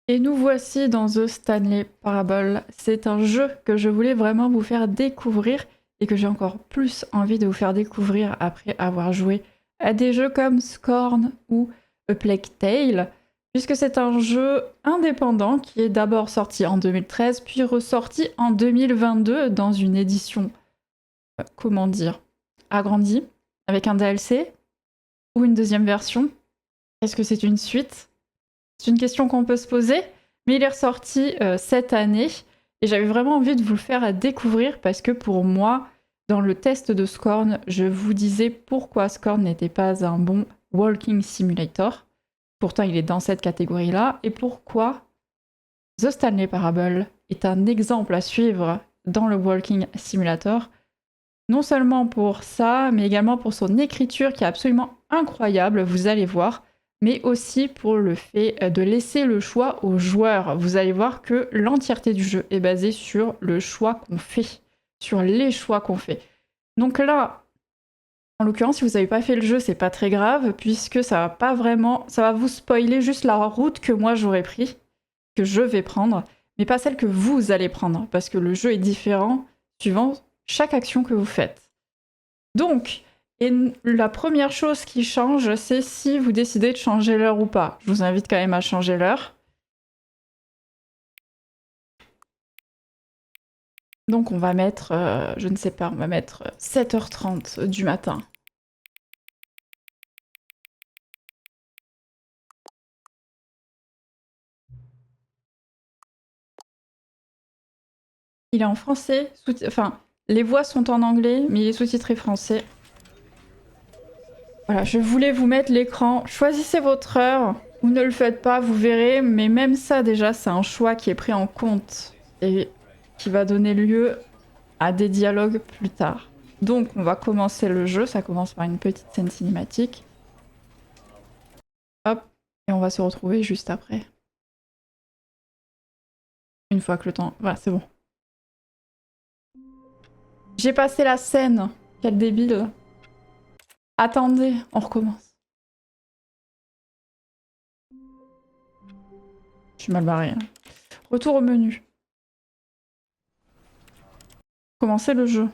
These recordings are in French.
Et nous voici dans The Stanley Parable. C'est un jeu que je voulais vraiment vous faire découvrir et que j'ai encore plus envie de vous faire découvrir après avoir joué à des jeux comme Scorn ou A Plague Tale, puisque c'est un jeu indépendant qui est d'abord sorti en 2013 puis ressorti en 2022 dans une édition, comment dire, agrandie, avec un DLC ou une deuxième version. Est-ce que c'est une suite ? C'est une question qu'on peut se poser, mais il est ressorti cette année et j'avais vraiment envie de vous le faire découvrir parce que pour moi, dans le test de Scorn, je vous disais pourquoi Scorn n'était pas un bon walking simulator. Pourtant, il est dans cette catégorie-là. Et pourquoi The Stanley Parable est un exemple à suivre dans le walking simulator. Non seulement pour ça, mais également pour son écriture qui est absolument incroyable, vous allez voir, mais aussi pour le fait de laisser le choix aux joueurs. Vous allez voir que l'entièreté du jeu est basée sur le choix qu'on fait, sur les choix qu'on fait. Donc là, en l'occurrence, si vous n'avez pas fait le jeu, c'est pas très grave, puisque ça va pas vraiment, ça va vous spoiler juste la route que moi j'aurais pris, que je vais prendre, mais pas celle que vous allez prendre, parce que le jeu est différent suivant chaque action que vous faites. Donc, et la première chose qui change, c'est si vous décidez de changer l'heure ou pas. Je vous invite quand même à changer l'heure. Donc on va mettre, je ne sais pas, on va mettre 7h30 du matin. Il est en français, enfin, les voix sont en anglais, mais il est sous-titré français. Voilà, je voulais vous mettre l'écran. Choisissez votre heure ou ne le faites pas, vous verrez. Mais même ça, déjà, c'est un choix qui est pris en compte et qui va donner lieu à des dialogues plus tard. Donc, on va commencer le jeu. Ça commence par une petite scène cinématique. Hop, et on va se retrouver juste après. Une fois que le temps... Voilà, c'est bon. J'ai passé la scène. Quel débile. Attendez, on recommence. Je suis mal barrée. Hein. Retour au menu. Commencer le jeu.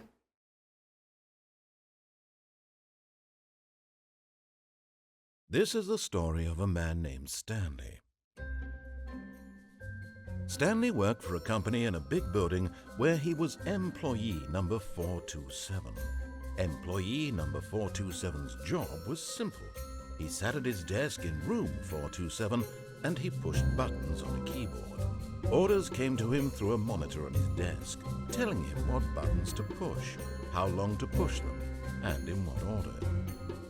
This is the story of a man named Stanley. Stanley worked for a company in a big building where he was employee number 427. Employee number 427's job was simple. He sat at his desk in room 427 and he pushed buttons on a keyboard. Orders came to him through a monitor on his desk, telling him what buttons to push, how long to push them, and in what order.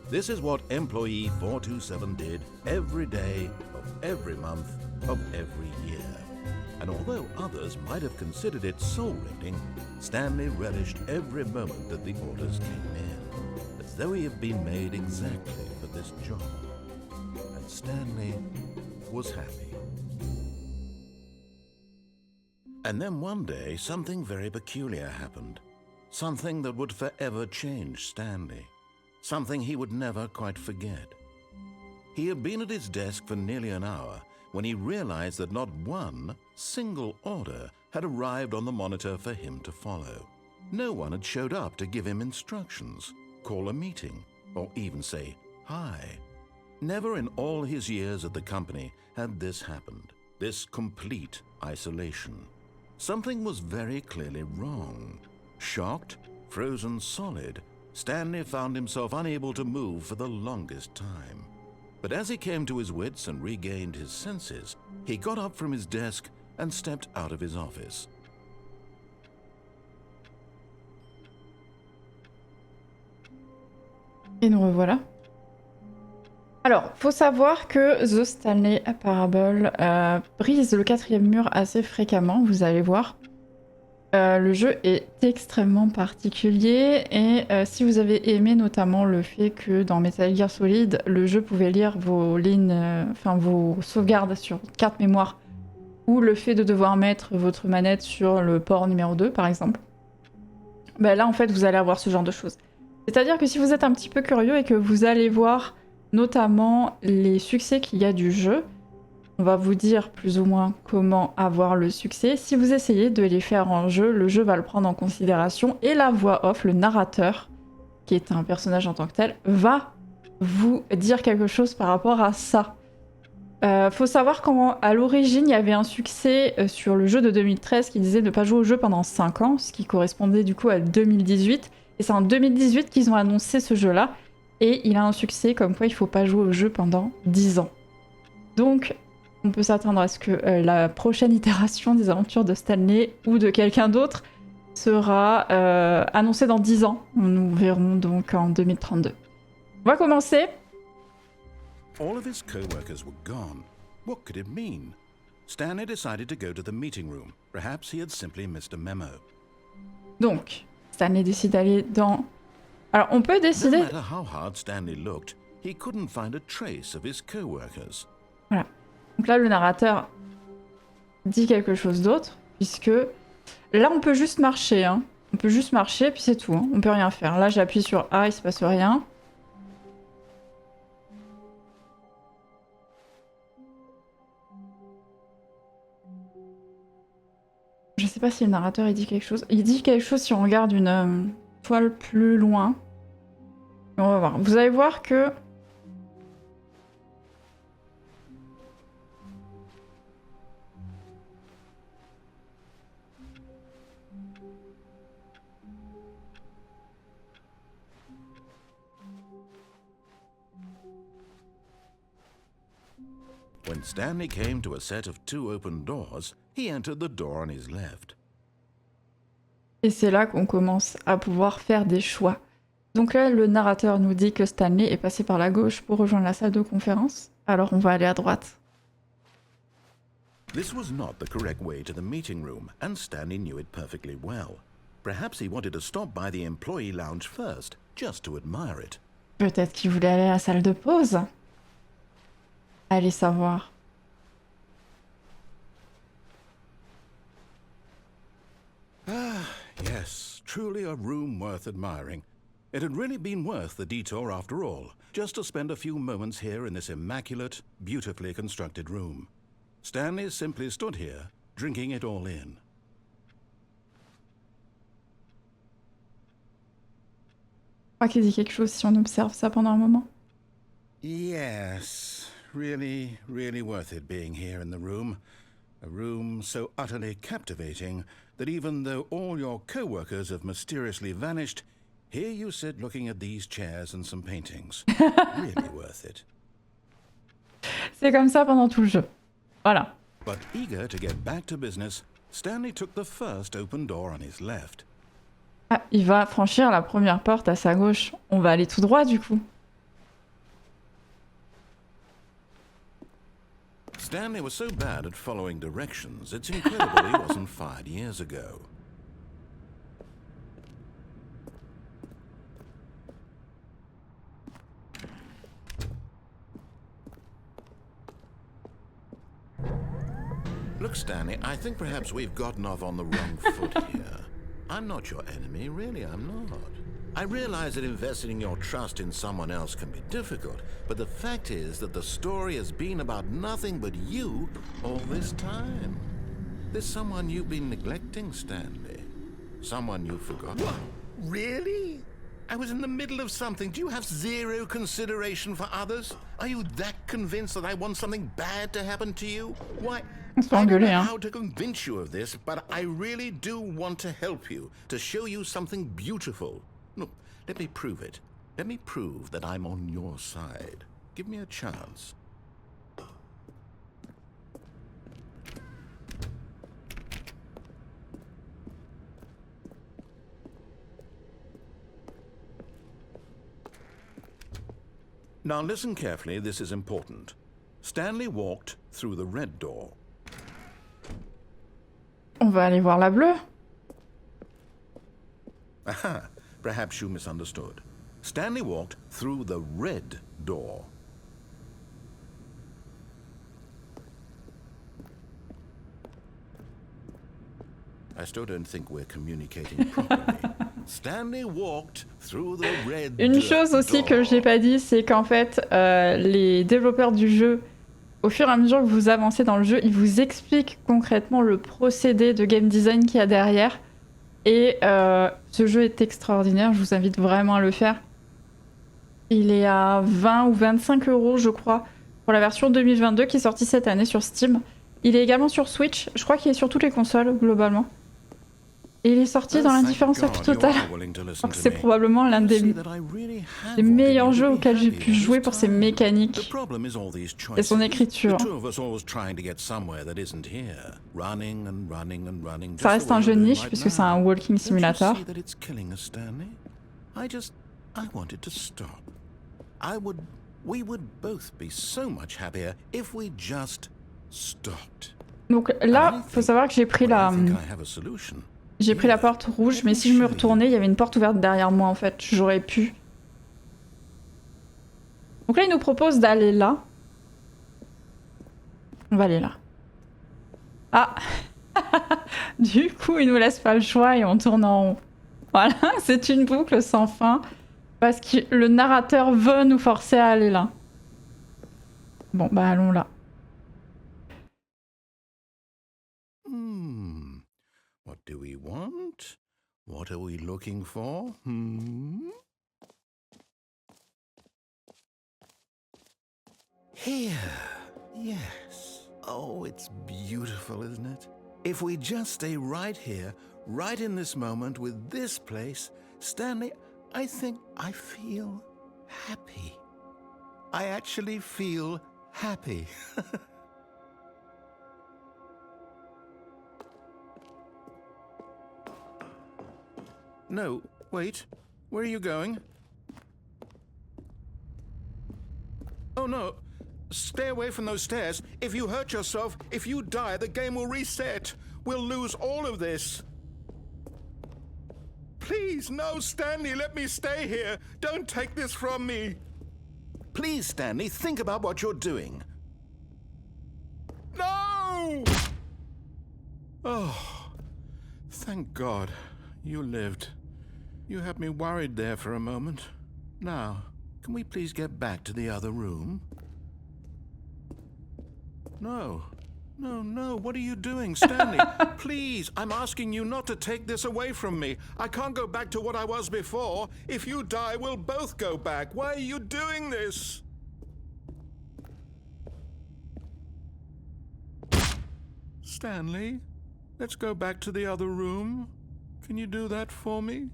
This is what employee 427 did every day of every month of every year. And although others might have considered it soul-rending, Stanley relished every moment that the orders came in, as though he had been made exactly for this job. And Stanley was happy. And then one day, something very peculiar happened. Something that would forever change Stanley. Something he would never quite forget. He had been at his desk for nearly an hour when he realized that not one single order had arrived on the monitor for him to follow. No one had showed up to give him instructions, call a meeting, or even say hi. Never in all his years at the company had this happened, this complete isolation. Something was very clearly wrong. Shocked, frozen solid, Stanley found himself unable to move for the longest time. But as he came to his wits and regained his senses, he got up from his desk and stepped out of his office. Et nous revoilà. Alors, faut savoir que The Stanley Parable brise le 4e mur assez fréquemment, vous allez voir. Le jeu est extrêmement particulier et si vous avez aimé notamment le fait que dans Metal Gear Solid, le jeu pouvait lire vos lignes, vos sauvegardes sur carte mémoire ou le fait de devoir mettre votre manette sur le port numéro 2 par exemple, bah là en fait vous allez avoir ce genre de choses. C'est-à-dire que si vous êtes un petit peu curieux et que vous allez voir notamment les succès qu'il y a du jeu, on va vous dire plus ou moins comment avoir le succès. Si vous essayez de les faire en jeu, le jeu va le prendre en considération et la voix off, le narrateur, qui est un personnage en tant que tel, va vous dire quelque chose par rapport à ça. Faut savoir qu'à l'origine, il y avait un succès sur le jeu de 2013 qui disait ne pas jouer au jeu pendant 5 ans, ce qui correspondait du coup à 2018. Et c'est en 2018 qu'ils ont annoncé ce jeu-là. Et il a un succès comme quoi il faut pas jouer au jeu pendant 10 ans. Donc, on peut s'attendre à ce que la prochaine itération des aventures de Stanley ou de quelqu'un d'autre sera annoncée dans 10 ans. Nous verrons donc en 2032. On va commencer. All of his co-workers were gone. What could it mean? Stanley decided to go to the meeting room. Perhaps he had simply missed a memo. Donc, Stanley décide d'aller dans... Alors, on peut décider... No matter how hard Stanley looked, he couldn't find a trace of his co-workers. Voilà. Donc là, le narrateur dit quelque chose d'autre, puisque... Là, on peut juste marcher, hein. On peut juste marcher, puis c'est tout, hein. On peut rien faire. Là, j'appuie sur A, il se passe rien. Je sais pas si le narrateur il dit quelque chose. Il dit quelque chose si on regarde une toile plus loin. On va voir. Vous allez voir que... When Stanley came to a set of 2 open doors, he entered the door on his left. Et c'est là qu'on commence à pouvoir faire des choix. Donc là, le narrateur nous dit que Stanley est passé par la gauche pour rejoindre la salle de conférence. Alors on va aller à droite. This was not the correct way to the meeting room, and Stanley knew it perfectly well. Perhaps he wanted to stop by the employee lounge first, just to admire it. Peut-être qu'il voulait aller à la salle de pause. Allez savoir. Ah, yes, truly a room worth admiring. It had really been worth the detour after all, just to spend a few moments here in this immaculate, beautifully constructed room. Stanley simply stood here, drinking it all in. Je crois qu'il dit quelque chose si on observe ça pendant un moment. Yes, really, really worth it being here in the room. A room so utterly captivating that even though all your co-workers have mysteriously vanished, here you sit looking at these chairs and some paintings. Really worth it. C'est comme ça pendant tout le jeu. Voilà. But eager to get back to business, Stanley took the first open door on his left. Ah, il va franchir la première porte à sa gauche. On va aller tout droit du coup. Stanley was so bad at following directions, it's incredible he wasn't fired years ago. Look, Stanley, I think perhaps we've gotten off on the wrong foot here. I'm not your enemy, really, I'm not. I realize that investing your trust in someone else can be difficult, but the fact is that the story has been about nothing but you all this time. There's someone you've been neglecting, Stanley. Someone you've forgotten. What? Really? I was in the middle of something. Do you have zero consideration for others? Are you that convinced that I want something bad to happen to you? Why? On se fait I don't engueuler, know hein. how to convince you of this, but I really do want to help you, to show you something beautiful. Look, let me prove it. Let me prove that I'm on your side. Give me a chance. Now listen carefully, this is important. Stanley walked through the red door. On va aller voir la bleue. Aha, perhaps you misunderstood. Stanley walked through the red door. I still don't think we're communicating properly. Stanley walked through the red Une dirt chose aussi que door. j'ai pas dit, c'est qu'en fait, les développeurs du jeu, au fur et à mesure que vous avancez dans le jeu, ils vous expliquent concrètement le procédé de game design qu'il y a derrière. Et ce jeu est extraordinaire, je vous invite vraiment à le faire. Il est à 20 ou 25 € je crois, pour la version 2022 qui est sortie cette année sur Steam. Il est également sur Switch, je crois qu'il est sur toutes les consoles globalement. Et il est sorti dans l'indifférence la plus totale. Donc c'est probablement l'un des meilleurs jeux auxquels j'ai pu jouer pour ses mécaniques et son écriture. Ça reste un jeu de niche puisque c'est un walking simulator. Donc là, faut savoir que j'ai pris la porte rouge, mais si je me retournais, il y avait une porte ouverte derrière moi en fait. J'aurais pu. Donc là, il nous propose d'aller là. On va aller là. Ah. Du coup, il nous laisse pas le choix et on tourne en rond. Voilà, c'est une boucle sans fin. Parce que le narrateur veut nous forcer à aller là. Bon, bah allons là. What do we want? What are we looking for? Here. Yes. Oh, it's beautiful, isn't it? If we just stay right here, right in this moment with this place, Stanley, I think I feel happy. I actually feel happy. No, wait. Where are you going? Oh no. Stay away from those stairs. If you hurt yourself, if you die, the game will reset. We'll lose all of this. Please, no, Stanley, let me stay here. Don't take this from me. Please, Stanley, think about what you're doing. No! Oh, thank God you lived. You had me worried there for a moment. Now, can we please get back to the other room? No. No, no, what are you doing, Stanley? Please, I'm asking you not to take this away from me. I can't go back to what I was before. If you die, we'll both go back. Why are you doing this? Stanley, let's go back to the other room. Can you do that for me?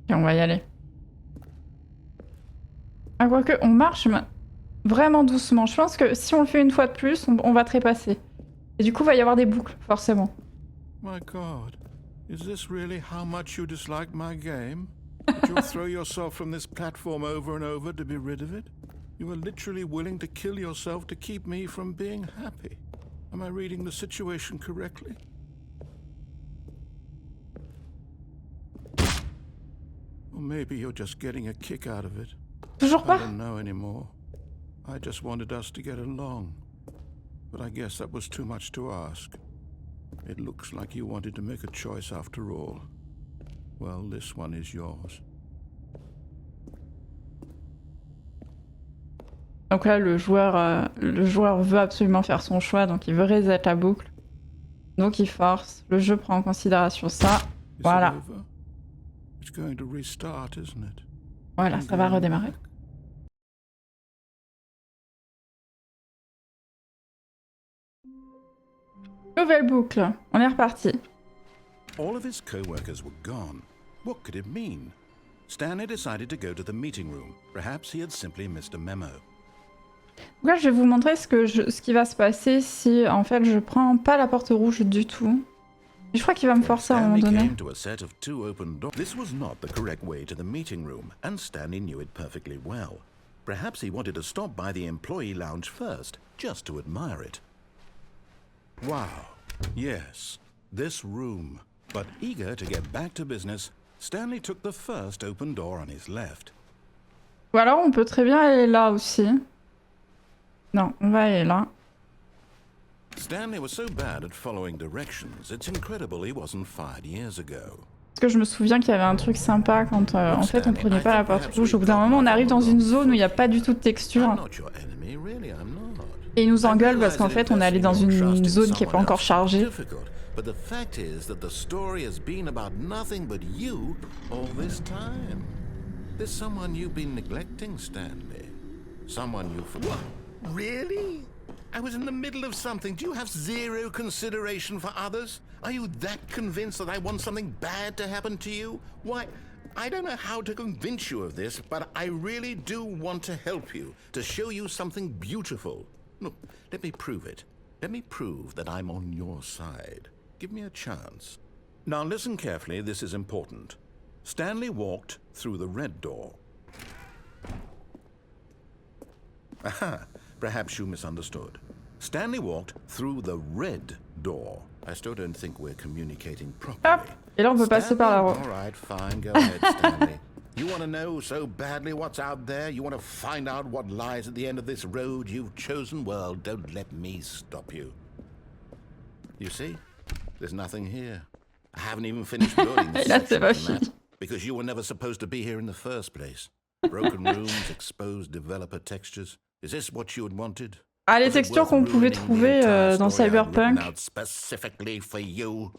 Et on va y aller. Ah, quoique, on marche vraiment doucement. Je pense que si on le fait une fois de plus, on va trépasser. Et du coup, il va y avoir des boucles, forcément. My God, is this really how much you dislike my game? That you'll throw yourself from this platform over and over to be rid of it? You are literally willing to kill yourself to keep me from being happy. Am I reading the situation correctly? Or maybe you're just getting a kick out of it. Toujours pas? I don't know anymore. I just wanted us to get along. But I guess that was too much to ask. It looks like you wanted to make a choice after all. Well, this one is yours. Donc là, le joueur veut absolument faire son choix, donc il veut reset la boucle. Donc il force. Le jeu prend en considération ça. Voilà. Voilà, ça va redémarrer. Nouvelle boucle. On est reparti. All of his co-workers were gone. What could it mean? Stanley decided to go to the meeting room. Perhaps he had simply missed a memo. Donc là, je vais vous montrer ce qui va se passer si, en fait, je prends pas la porte rouge du tout. Et je crois qu'il va me forcer à un moment donné. This was not the correct way to the meeting room, and Stanley knew it perfectly well. Perhaps he wanted to stop by the employee lounge first, just to admire it. Wow, yes, this room. But eager to get back to business, Stanley took the first open door on his left. Ou alors on peut très bien aller là aussi. Non, on va aller là. Stanley was so bad at following directions, it's incredible he wasn't fired years ago. Parce que je me souviens qu'il y avait un truc sympa quand en fait on prenait pas la porte rouge. Au bout d'un moment, on arrive dans une zone où il n'y a pas du tout de texture. Et ils nous engueulent parce qu'en fait, on est allé dans une zone qui est pas encore chargée. But the fact is that the story has been about nothing but you all this time. There's someone you've been neglecting, Stanley. Someone you forgot. What? Really? I was in the middle of something. Do you have zero consideration for others? Are you that convinced that I want something bad to happen to you? Why, I don't know how to convince you of this, but I really do want to help you, to show you something beautiful. Look, let me prove it. Let me prove that I'm on your side. Give me a chance. Now listen carefully, this is important. Stanley walked through the red door. Aha, perhaps you misunderstood. Stanley walked through the red door. I still don't think we're communicating properly. Hop. Et là on peut passer par la All right, fine, go ahead, Stanley. You want to know so badly what's out there? You want to find out what lies at the end of this road you've chosen? Well, don't let me stop you. You see? There's nothing here. I haven't even finished building this section because you were never supposed to be here in the first place. Broken rooms, exposed developer textures. Is this what you had wanted? Ah, les textures qu'on pouvait trouver dans Cyberpunk. Specifically for you.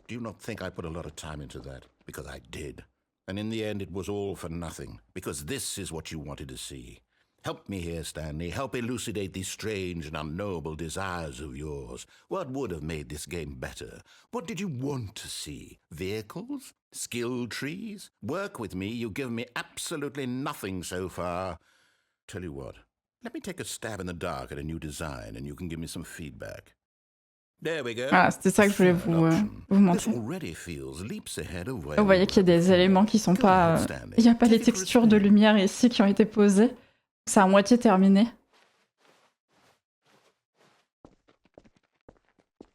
Do you not think I put a lot of time into that? Because I did. And in the end, it was all for nothing. Because this is what you wanted to see. Help me here, Stanley. Help elucidate these strange and unknowable desires of yours. What would have made this game better? What did you want to see? Vehicles? Skill trees? Work with me. You've given me absolutely nothing so far. Tell you what. Let me take a stab in the dark at a new design and you can give me some feedback. There we go. Ah, c'était ça que je voulais vous montrer. Vous voyez qu'il y a des éléments qui sont pas... Il n'y a pas les textures de lumière ici qui ont été posées. C'est à moitié terminé.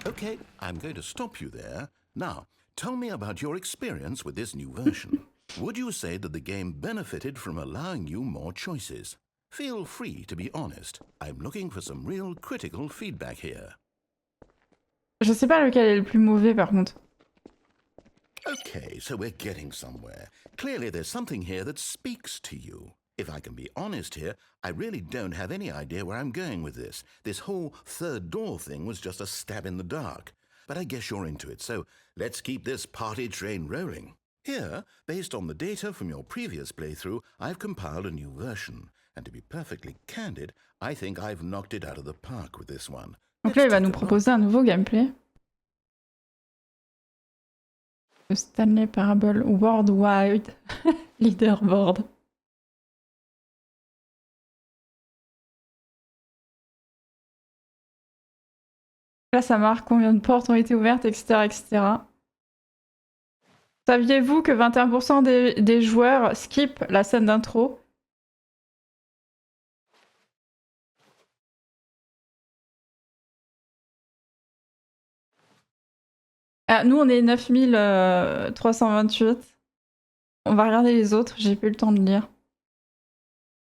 Okay, I'm going to stop you there. Now, tell me about your experience with this new version. Would you say that the game benefited from allowing you more choices? Feel free to be honest. I'm looking for some real critical feedback here. Je sais pas lequel est le plus mauvais par contre. Okay, so we're getting somewhere. Clearly there's something here that speaks to you. If I can be honest here, I really don't have any idea where I'm going with this. This whole third door thing was just a stab in the dark. But I guess you're into it, so let's keep this party train rolling. Here, based on the data from your previous playthrough, I've compiled a new version. And to be perfectly candid, I think I've knocked it out of the park with this one. Donc là, il va nous proposer un nouveau gameplay. Le Stanley Parable Worldwide Leaderboard. Là, ça marque combien de portes ont été ouvertes, etc. etc. Saviez-vous que 21% des joueurs skippent la scène d'intro ? Ah, nous, on est 9328. On va regarder les autres, j'ai plus le temps de lire.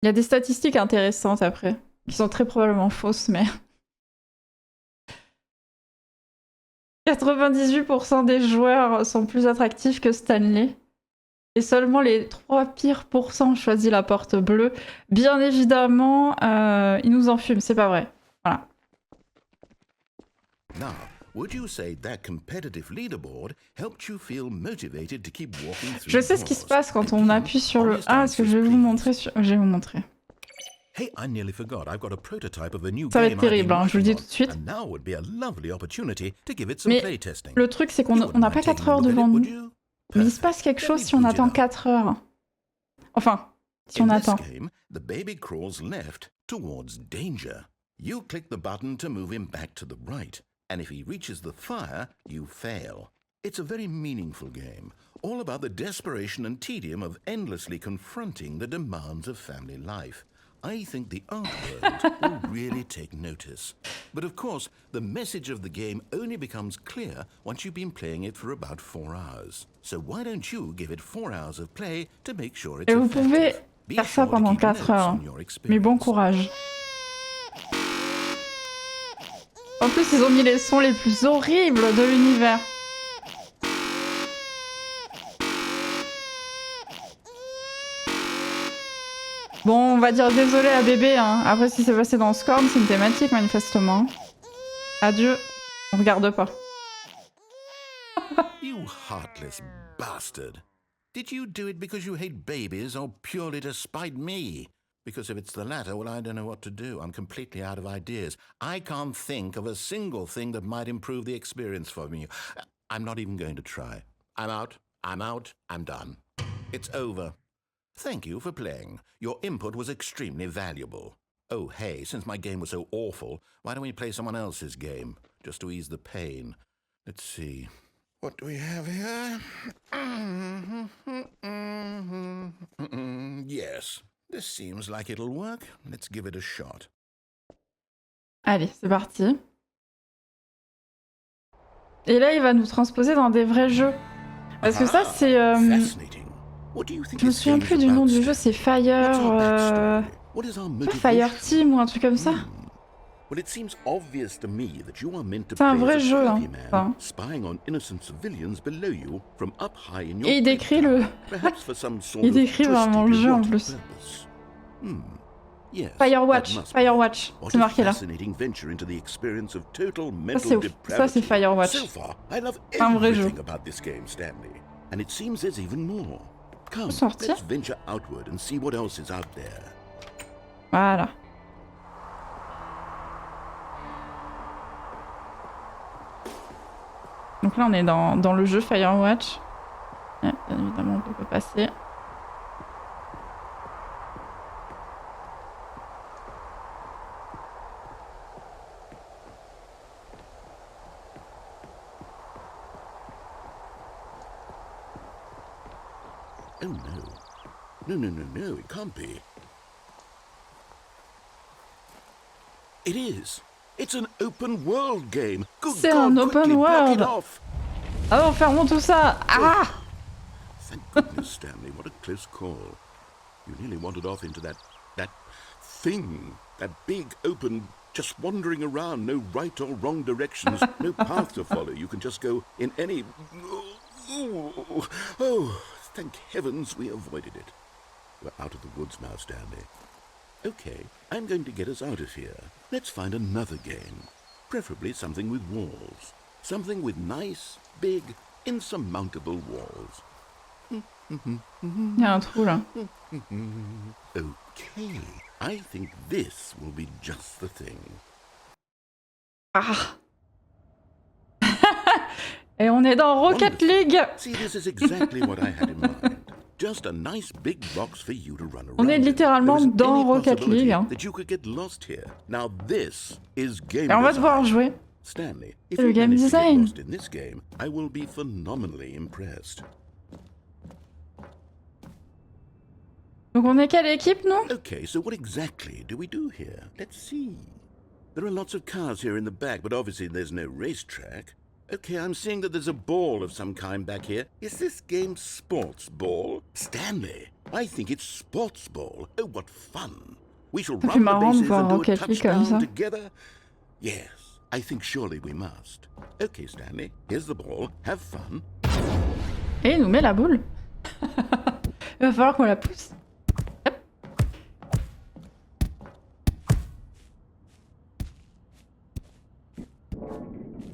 Il y a des statistiques intéressantes après, qui sont très probablement fausses, mais... 98% des joueurs sont plus attractifs que Stanley. Et seulement les 3 pires pourcents ont choisi la porte bleue. Bien évidemment, ils nous en fument, c'est pas vrai. Voilà. Now, would you say that competitive leaderboard helped you feel motivated to keep walking through? Je sais ce qui se passe quand on appuie sur le A, parce que je vais vous montrer. Je vais vous montrer. Hey, I nearly forgot. I've got a prototype of a new Ça va game être terrible, hein, je vous le dis tout de suite. And now would be a lovely opportunity to give it some Mais playtesting. le truc, c'est qu'on n'a pas 4 heures devant nous. Mais il se passe quelque chose si on attend 4 heures. Enfin, si on attend. In this game, the baby crawls left towards danger. You click the button to move him back to the right, and if he reaches the fire, you fail. It's a very meaningful game, all about the desperation and tedium of endlessly confronting the demands of family life. I think the art world will really take notice. But of course, the message of the game only becomes clear once you've been playing it for about 4 hours. So why don't you give it 4 hours of play to make sure it's Et vous pouvez faire ça pendant 4 heures. Mais bon courage. En plus, ils ont mis les sons les plus horribles de l'univers. Bon, on va dire désolé à bébé, hein. Après, ce qui s'est passé dans Scorn, c'est une thématique, manifestement. Adieu. On regarde pas. You heartless bastard. Did you do it because you hate babies or purely to spite me? Because if it's the latter, well, I don't know what to do. I'm completely out of ideas. I can't think of a single thing that might improve the experience for me. I'm not even going to try. I'm out. I'm out. I'm done. It's over. Thank you for playing. Your input was extremely valuable. Oh, hey, since my game was so awful, why don't we play someone else's game, just to ease the pain? Let's see. What do we have here? Yes, this seems like it'll work. Let's give it a shot. Allez, c'est parti. Et là, il va nous transposer dans des vrais jeux. Parce que ça, c'est... Je me souviens plus du nom du jeu, c'est Fire... Fire Team ou un truc comme ça. C'est un vrai jeu, hein. Enfin. Et il décrit le... il décrit vraiment le jeu en plus. Firewatch, Firewatch, c'est marqué là. Ça c'est Firewatch. C'est un vrai jeu. Faut sortir. Voilà. Donc là on est dans le jeu Firewatch. Ouais, bien évidemment on peut passer. Oh no. No, no, no, no, it can't be. It is. It's an open world game. C'est un open world. Alors fermons tout ça. Ah! Thank goodness, Stanley. What a close call. You nearly wandered off into that thing. That big open, just wandering around, no right or wrong directions, no path to follow. You can just go in any... Oh, thank heavens we avoided it. We're out of the woods now, Stanley. Okay, I'm going to get us out of here. Let's find another game. Preferably something with walls. Something with nice, big, insurmountable walls. Il y a un trou là. Okay, I think this will be just the thing. Ah. Et on est dans Rocket League. See, this is exactly what I had in mind. Just a nice big box for you to run around. On est littéralement dans Rocket League. Hein. That you could get lost here. Now this is game Et on va devoir jouer. Stanley, if le you game manage to get design. lost in this game, I will be phenomenally impressed. Donc on est quelle équipe, nous? Okay, so what exactly do we do here? Let's see. There are lots of cars here in the back, but obviously there's no racetrack. Okay, I'm seeing that there's a ball of some kind back here. Is this game sports ball? Stanley, I think it's sports ball. Oh, what fun. We shall run the bases and do a touchdown together. Yes, I think surely we must. Okay, Stanley, here's the ball. Have fun. Et il nous met la boule. Il va falloir qu'on la pousse. Hop.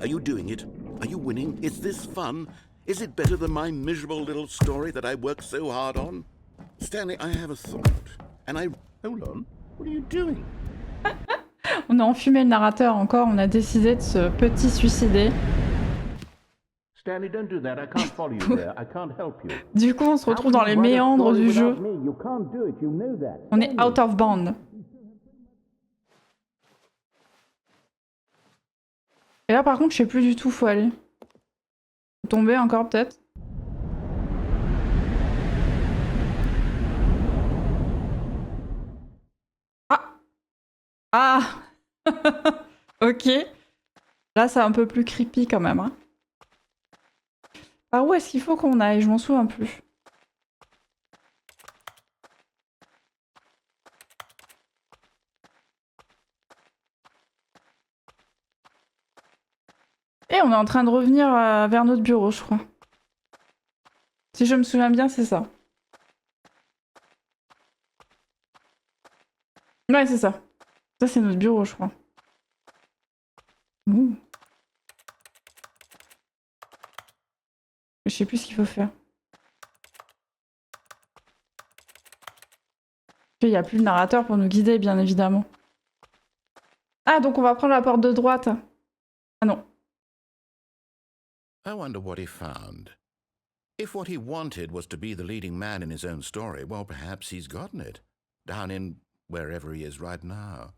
Are you doing it? Are you winning? Is this fun? Is it better than my miserable little story that I worked so hard on? Stanley, I have a thought. And I... Hold on. What are you doing? On a enfumé le narrateur encore, on a décidé de se petit suicider. Stanley, don't do that. I can't follow you there. I can't help you. Du coup, on se retrouve dans les méandres du jeu. On est out of bound. Et là, par contre, je sais plus du tout où faut aller. Faut tomber encore, peut-être. Ah! Ah! Ok. Là, c'est un peu plus creepy quand même. Hein. Par où est-ce qu'il faut qu'on aille? Je m'en souviens plus. Et on est en train de revenir vers notre bureau, je crois. Si je me souviens bien, c'est ça. Ouais, c'est ça. Ça, c'est notre bureau, je crois. Ouh. Je sais plus ce qu'il faut faire. Il n'y a plus le narrateur pour nous guider, bien évidemment. Ah, donc on va prendre la porte de droite. Ah non. I wonder what he found. If what he wanted was to be the leading man in his own story, well, perhaps he's gotten it. Down in wherever he is right now.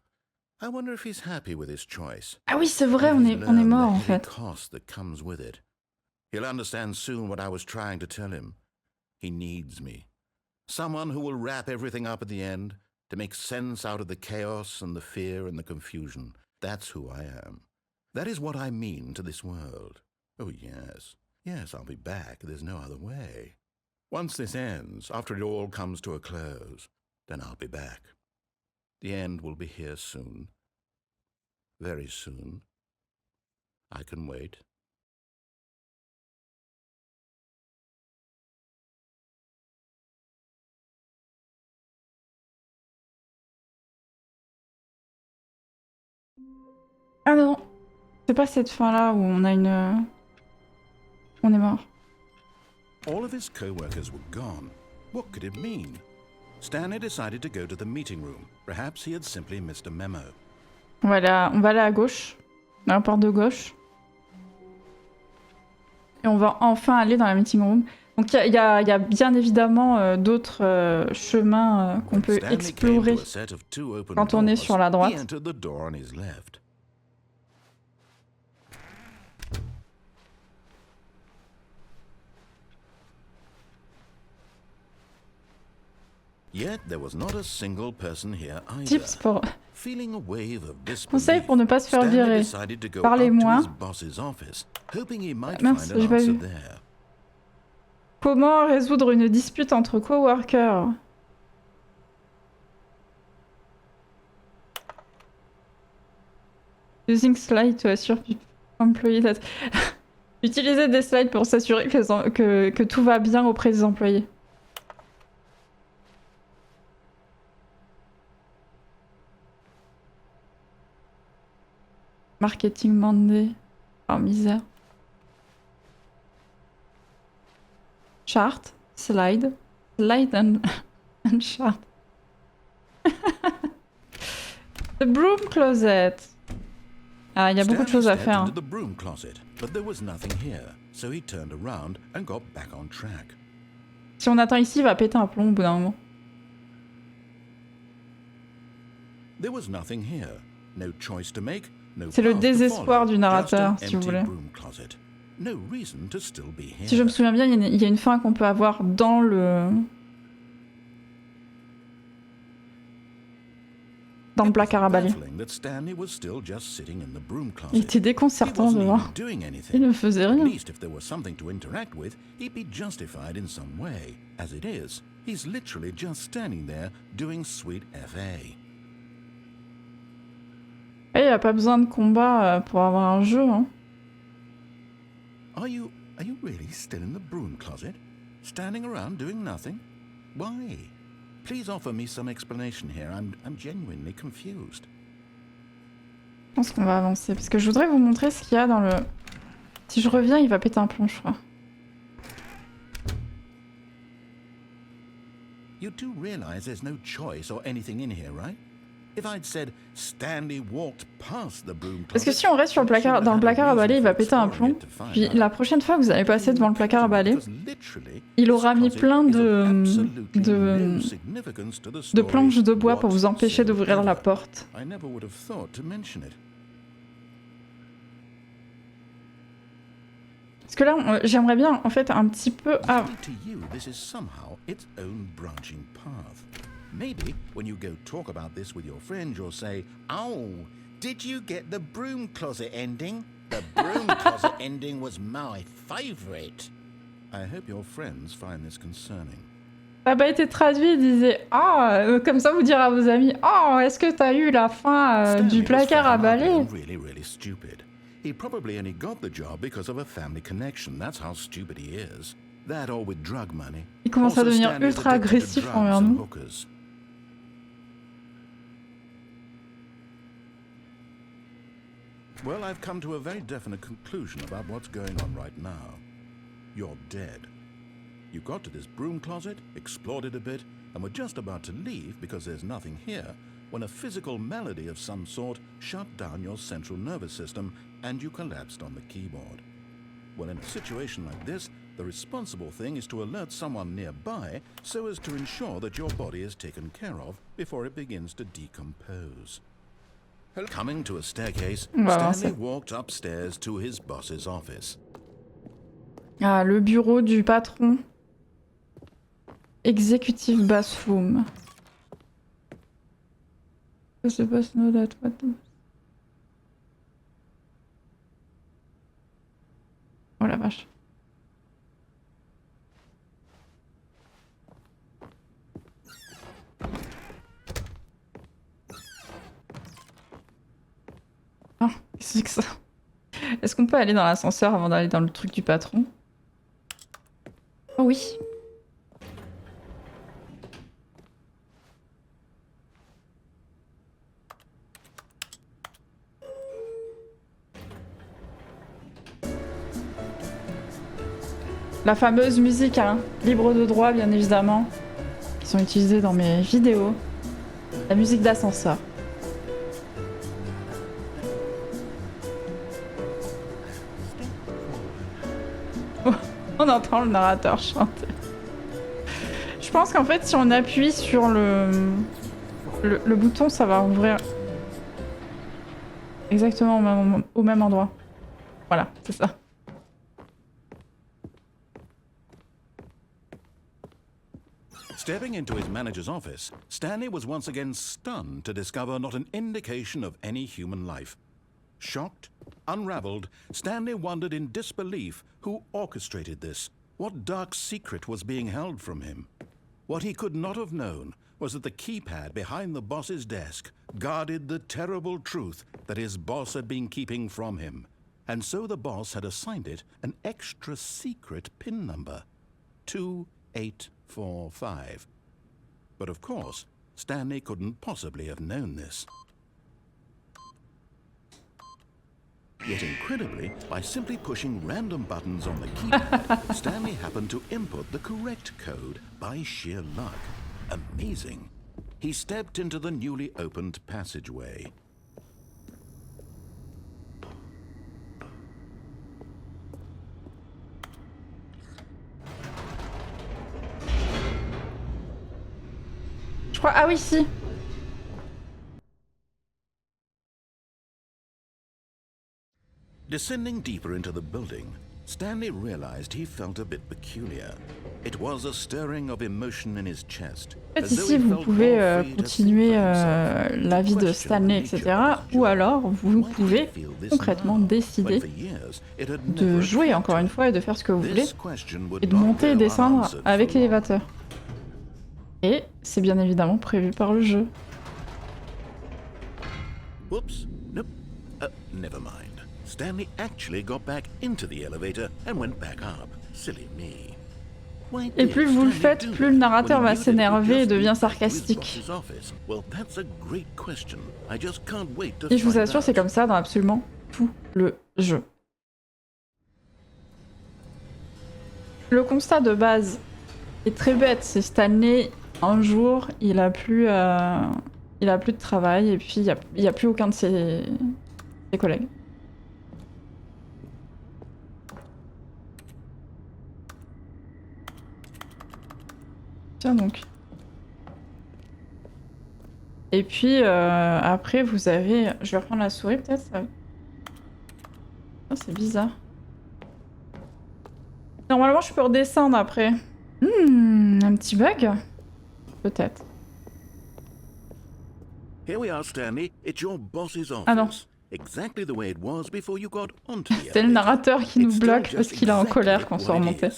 I wonder if he's happy with his choice. Ah oui, c'est vrai, on est mort en fait. Cost that comes with it. He'll understand soon what I was trying to tell him. He needs me. Someone who will wrap everything up at the end, to make sense out of the chaos and the fear and the confusion. That's who I am. That is what I mean to this world. Oh, yes. Yes, I'll be back. There's no other way. Once this ends, after it all comes to a close, then I'll be back. The end will be here soon. Very soon. I can wait. Ah non, c'est pas cette fin-là où on a une... On est mort. All of his co-workers were gone. What could it mean? Stanley decided to go to the meeting room. Perhaps he had simply missed a memo. On va aller à gauche, dans la porte de gauche. Et on va enfin aller dans la meeting room. Donc il y a bien évidemment d'autres chemins qu'on peut explorer quand on est sur la droite. Tips pour... Conseil pour ne pas se faire virer. Parlez moins. Mince, j'ai pas vu. Comment résoudre une dispute entre coworkers? Using slide to assure employee that... Utiliser des slides pour s'assurer que tout va bien auprès des employés. Marketing Monday. Oh, misère. Chart, slide and chart. The broom closet. Ah, il y a beaucoup de choses à faire. Si on attend ici, il va péter un plomb au bout d'un moment. C'est le désespoir du narrateur, si vous voulez. Si je me souviens bien, il y a une fin qu'on peut avoir dans le placard à balai. Il était déconcertant de voir. Il ne faisait rien. Et il n'y a pas besoin de combat pour avoir un jeu, hein. Are you really still in the broom closet? Standing around doing nothing? Why? Please offer me some explanation here. I'm genuinely confused. Je pense qu'on va avancer, parce que je voudrais vous montrer ce qu'il y a dans le... Si je reviens, il va péter un plomb, je crois. You do realize there's no choice or anything in here, right? If I'd said Stanley walked past the broom closet, parce que si on reste sur le placard, dans le placard à balai, il va péter un plomb. Puis la prochaine fois que vous allez passer devant le placard à balai, il aura mis plein de planches de bois pour vous empêcher d'ouvrir la porte. Parce que là, j'aimerais bien, en fait, un petit peu... Ah. Maybe when you go talk about this with your friend, you'll say, "Oh, did you get the broom closet ending? The broom closet ending was my favorite." I hope your friends find this concerning. Ça n'a pas été traduit, il disait « Ah, comme ça vous direz à vos amis, oh, est-ce que t'as eu la fin du placard à balai ?» Really stupid. He probably only got the job because of a family connection. That's how stupid he is. That or with drug money. Il commence à devenir ultra agressif envers nous. Well, I've come to a very definite conclusion about what's going on right now. You're dead. You got to this broom closet, explored it a bit, and were just about to leave because there's nothing here, when a physical malady of some sort shut down your central nervous system and you collapsed on the keyboard. Well, in a situation like this, the responsible thing is to alert someone nearby so as to ensure that your body is taken care of before it begins to decompose. Coming to a staircase, Stanley walked upstairs to his boss's office. Ah, le bureau du patron. Executive bathroom. The boss know that what the... Oh la vache. Ah, qu'est-ce que c'est que ça? Est-ce qu'on peut aller dans l'ascenseur avant d'aller dans le truc du patron? Oh oui. La fameuse musique, hein, libre de droit bien évidemment, qui sont utilisées dans mes vidéos. La musique d'ascenseur. On entend le narrateur chanter. Je pense qu'en fait si on appuie sur le bouton, ça va ouvrir exactement au même endroit. Voilà, c'est ça. Stepping into his manager's office, Stanley was once again stunned to discover not an indication of any human life. Shocked, unraveled, Stanley wondered in disbelief who orchestrated this, what dark secret was being held from him. What he could not have known was that the keypad behind the boss's desk guarded the terrible truth that his boss had been keeping from him, and so the boss had assigned it an extra secret PIN number, 2845. But of course, Stanley couldn't possibly have known this. Yet incredibly, by simply pushing random buttons on the keypad, Stanley happened to input the correct code by sheer luck. Amazing. He stepped into the newly opened passageway. Je crois... Ah oui, si. Descending deeper into the building, Stanley realized he felt a bit peculiar. It was a stirring of emotion in his chest. En fait, ici, vous pouvez continuer la vie de Stanley, etc. Ou alors, vous pouvez concrètement décider de jouer encore une fois et de faire ce que vous voulez et de monter et descendre avec l'élévateur. Et c'est bien évidemment prévu par le jeu. Whoops, nope, never mind. Stanley actually got back into the elevator and went back up. Silly me. Et plus vous le faites, plus le narrateur va s'énerver et devient sarcastique. Et je vous assure, c'est comme ça dans absolument tout le jeu. Le constat de base est très bête, c'est Stanley, un jour, il a plus de travail et puis il y a plus aucun de ses collègues. Tiens donc. Et puis après vous avez... Je vais reprendre la souris peut-être ça... Oh, c'est bizarre. Normalement je peux redescendre après. Un petit bug? Peut-être. Ah non. C'est le narrateur qui nous bloque parce qu'il est en colère qu'on soit remonté.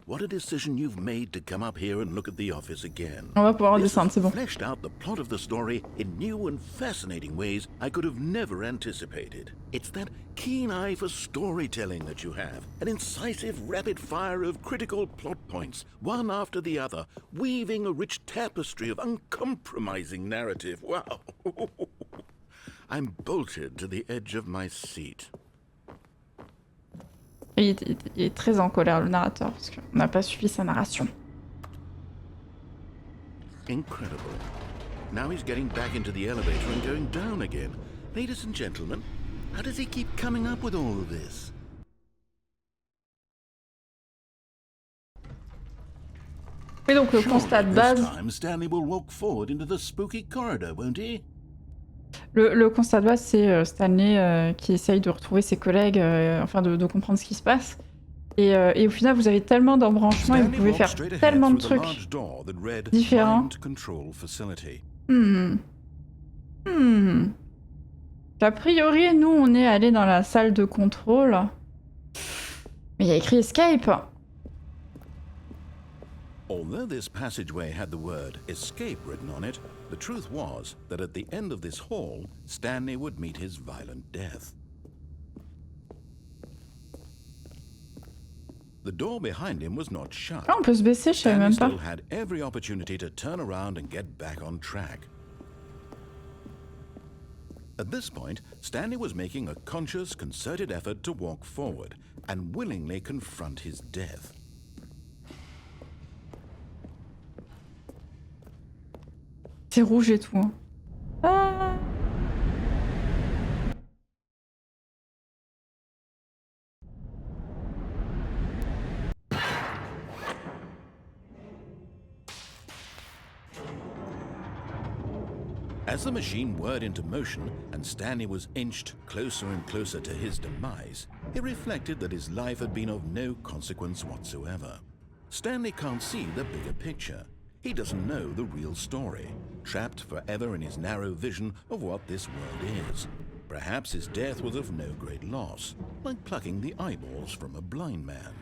What a decision you've made to come up here and look at the office again. On va pouvoir descendre, c'est bon. Fleshed out the plot of the story in new and fascinating ways I could have never anticipated. It's that keen eye for storytelling that you have, an incisive rapid fire of critical plot points, one after the other, weaving a rich tapestry of uncompromising narrative. Wow. I'm bolted to the edge of my seat. Et il est très en colère, le narrateur, parce qu'on n'a pas suivi sa narration. Incredible. Now he's getting back into the elevator and going down again. Ladies and gentlemen, how does he keep coming up with all of this? Oui, donc le constat de base... Stanley will walk forward into the spooky corridor, won't he? Le constat de base, c'est Stanley qui essaye de retrouver ses collègues, enfin de comprendre ce qui se passe. Et au final, vous avez tellement d'embranchements et vous pouvez faire tellement de trucs différents. A priori, nous, on est allé dans la salle de contrôle. Mais il y a écrit escape. Although this passageway had the word escape written on it, the truth was that at the end of this hall, Stanley would meet his violent death. The door behind him was not shut. Ah, on peut se baisser, je savais même pas. Stanley still had every opportunity to turn around and get back on track. At this point, Stanley was making a conscious, concerted effort to walk forward and willingly confront his death. C'est rouge et tout. Hein. Ah. As the machine whirred into motion and Stanley was inched closer and closer to his demise, he reflected that his life had been of no consequence whatsoever. Stanley can't see the bigger picture. He doesn't know the real story, trapped forever in his narrow vision of what this world is. Perhaps his death was of no great loss, like plucking the eyeballs from a blind man.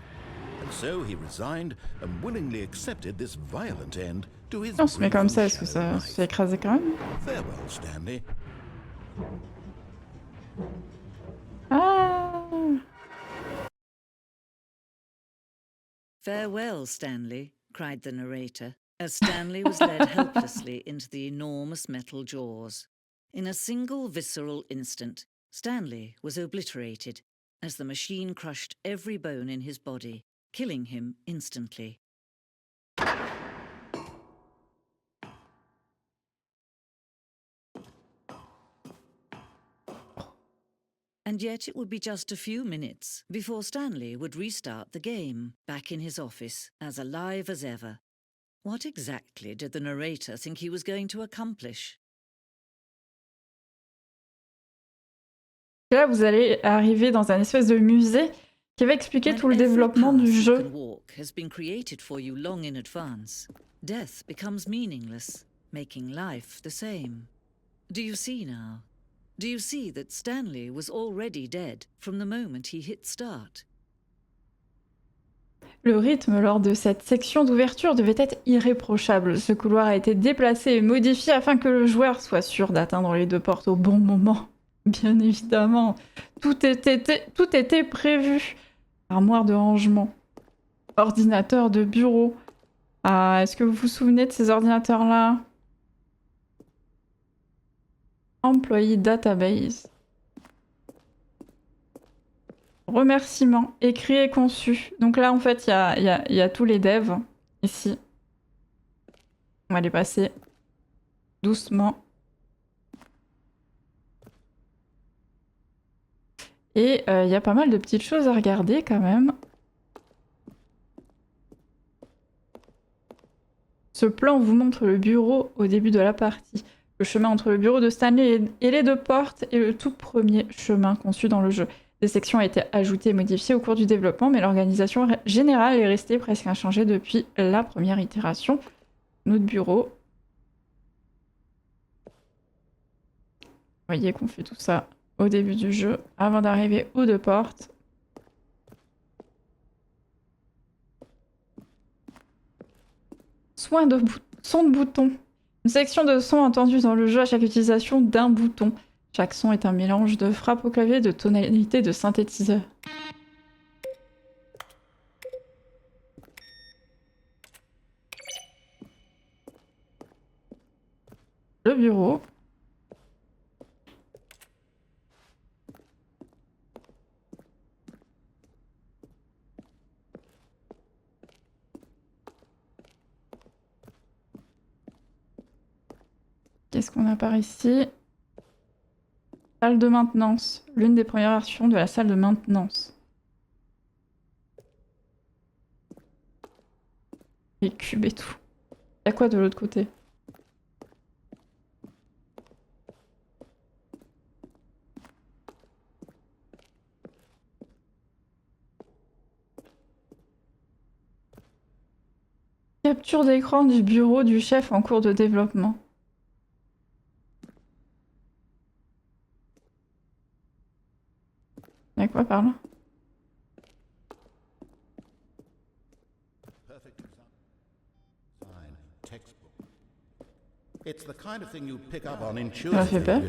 And so he resigned and willingly accepted this violent end to his On se met comme ça, est-ce que ça se fait écraser quand même? Farewell, Stanley. Ah. Farewell, Stanley, cried the narrator, as Stanley was led helplessly into the enormous metal jaws. In a single visceral instant, Stanley was obliterated as the machine crushed every bone in his body, killing him instantly. And yet it would be just a few minutes before Stanley would restart the game, back in his office, as alive as ever. What exactly did the narrator think he was going to accomplish? Et là, vous allez arriver dans un espèce de musée qui va expliquer tout le développement du jeu. Walk has been created for you long in advance. Death becomes meaningless, making life the same. Do you see now? Do you see that Stanley was already dead from the moment he hit start? Le rythme lors de cette section d'ouverture devait être irréprochable. Ce couloir a été déplacé et modifié afin que le joueur soit sûr d'atteindre les deux portes au bon moment. Bien évidemment, tout était prévu. Armoire de rangement, ordinateur de bureau. Ah, est-ce que vous vous souvenez de ces ordinateurs-là? Employee database. Remerciements, écrit et conçu. Donc là, en fait, il y a tous les devs, ici. On va les passer doucement. Et il y a pas mal de petites choses à regarder, quand même. Ce plan vous montre le bureau au début de la partie. Le chemin entre le bureau de Stanley et les deux portes est le tout premier chemin conçu dans le jeu. Des sections ont été ajoutées et modifiées au cours du développement, mais l'organisation générale est restée presque inchangée depuis la première itération. Notre bureau. Vous voyez qu'on fait tout ça au début du jeu, avant d'arriver aux deux portes. Son de bouton. Une section de son entendue dans le jeu à chaque utilisation d'un bouton. Chaque son est un mélange de frappe au clavier et de tonalités de synthétiseur. Le bureau. Qu'est-ce qu'on a par ici? Salle de maintenance. L'une des premières versions de la salle de maintenance. Les cubes et tout. Y'a quoi de l'autre côté? Capture d'écran du bureau du chef en cours de développement. Y'a quoi par là? Ça fait peur.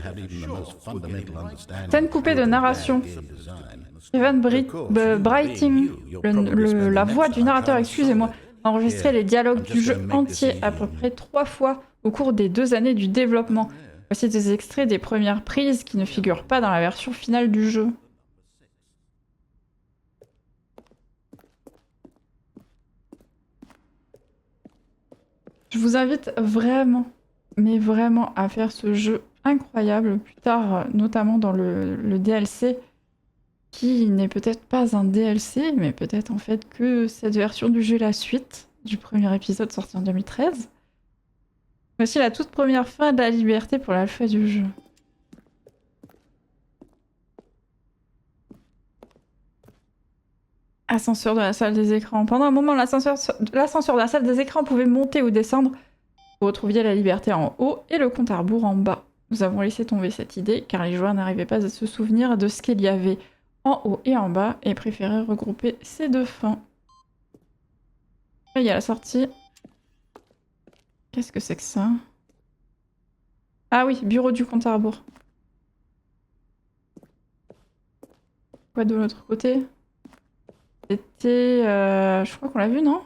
Scène coupée de narration. Evan Brighting, la voix du narrateur, excusez-moi, a enregistré les dialogues du jeu entier à peu près 3 fois au cours des 2 années du développement. Voici des extraits des premières prises qui ne figurent pas dans la version finale du jeu. Je vous invite vraiment, mais vraiment à faire ce jeu incroyable plus tard, notamment dans le DLC, qui n'est peut-être pas un DLC, mais peut-être en fait que cette version du jeu est la suite du premier épisode sorti en 2013. Voici la toute première fin de la liberté pour l'alpha du jeu. Ascenseur de la salle des écrans. Pendant un moment, l'ascenseur de la salle des écrans pouvait monter ou descendre. Vous retrouviez la liberté en haut et le compte à rebours en bas. Nous avons laissé tomber cette idée car les joueurs n'arrivaient pas à se souvenir de ce qu'il y avait en haut et en bas et préféraient regrouper ces deux fins. Et il y a la sortie. Qu'est-ce que c'est que ça? Ah oui, bureau du compte à rebours. Quoi de l'autre côté? C'était... je crois qu'on l'a vu, non?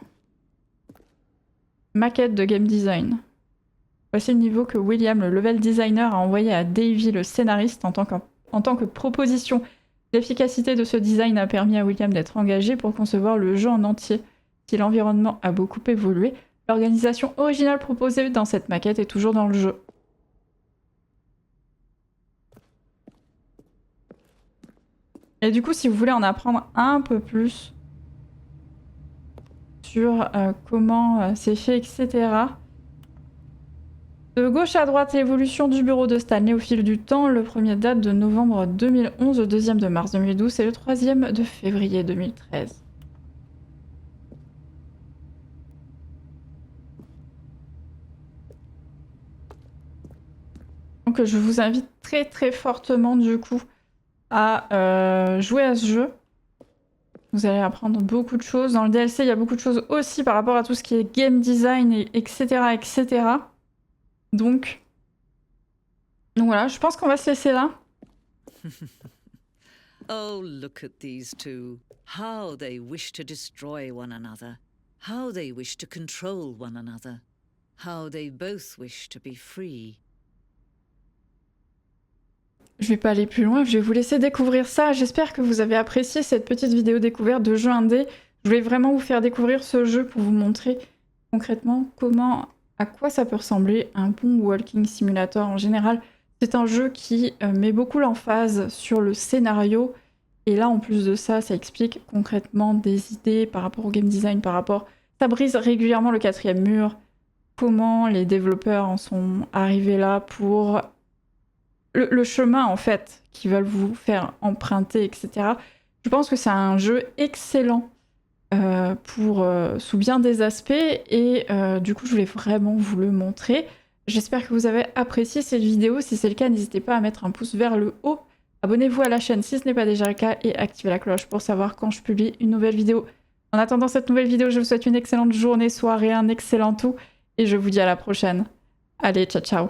Maquette de game design. Voici le niveau que William, le level designer, a envoyé à Davey, le scénariste, en tant que proposition. L'efficacité de ce design a permis à William d'être engagé pour concevoir le jeu en entier. Si l'environnement a beaucoup évolué, l'organisation originale proposée dans cette maquette est toujours dans le jeu. Et du coup, si vous voulez en apprendre un peu plus sur comment c'est fait, etc. De gauche à droite, l'évolution du bureau de Stanley au fil du temps. Le premier date de novembre 2011, le deuxième de mars 2012 et le troisième de février 2013. Donc je vous invite très très fortement du coup à jouer à ce jeu. Vous allez apprendre beaucoup de choses. Dans le DLC, il y a beaucoup de choses aussi par rapport à tout ce qui est game design, etc. etc. Donc voilà, je pense qu'on va se laisser là. Oh, look at these two. How they wish to destroy one another. How they wish to control one another. How they both wish to be free. Je vais pas aller plus loin, je vais vous laisser découvrir ça. J'espère que vous avez apprécié cette petite vidéo découverte de jeu indé. Je voulais vraiment vous faire découvrir ce jeu pour vous montrer concrètement à quoi ça peut ressembler un bon walking simulator en général. C'est un jeu qui met beaucoup l'emphase sur le scénario. Et là, en plus de ça, ça explique concrètement des idées par rapport au game design, ça brise régulièrement le 4e mur, comment les développeurs en sont arrivés là pour... Le chemin, en fait, qu'ils veulent vous faire emprunter, etc. Je pense que c'est un jeu excellent sous bien des aspects. Et du coup, je voulais vraiment vous le montrer. J'espère que vous avez apprécié cette vidéo. Si c'est le cas, n'hésitez pas à mettre un pouce vers le haut. Abonnez-vous à la chaîne si ce n'est pas déjà le cas. Et activez la cloche pour savoir quand je publie une nouvelle vidéo. En attendant cette nouvelle vidéo, je vous souhaite une excellente journée, soirée, un excellent tout. Et je vous dis à la prochaine. Allez, ciao, ciao.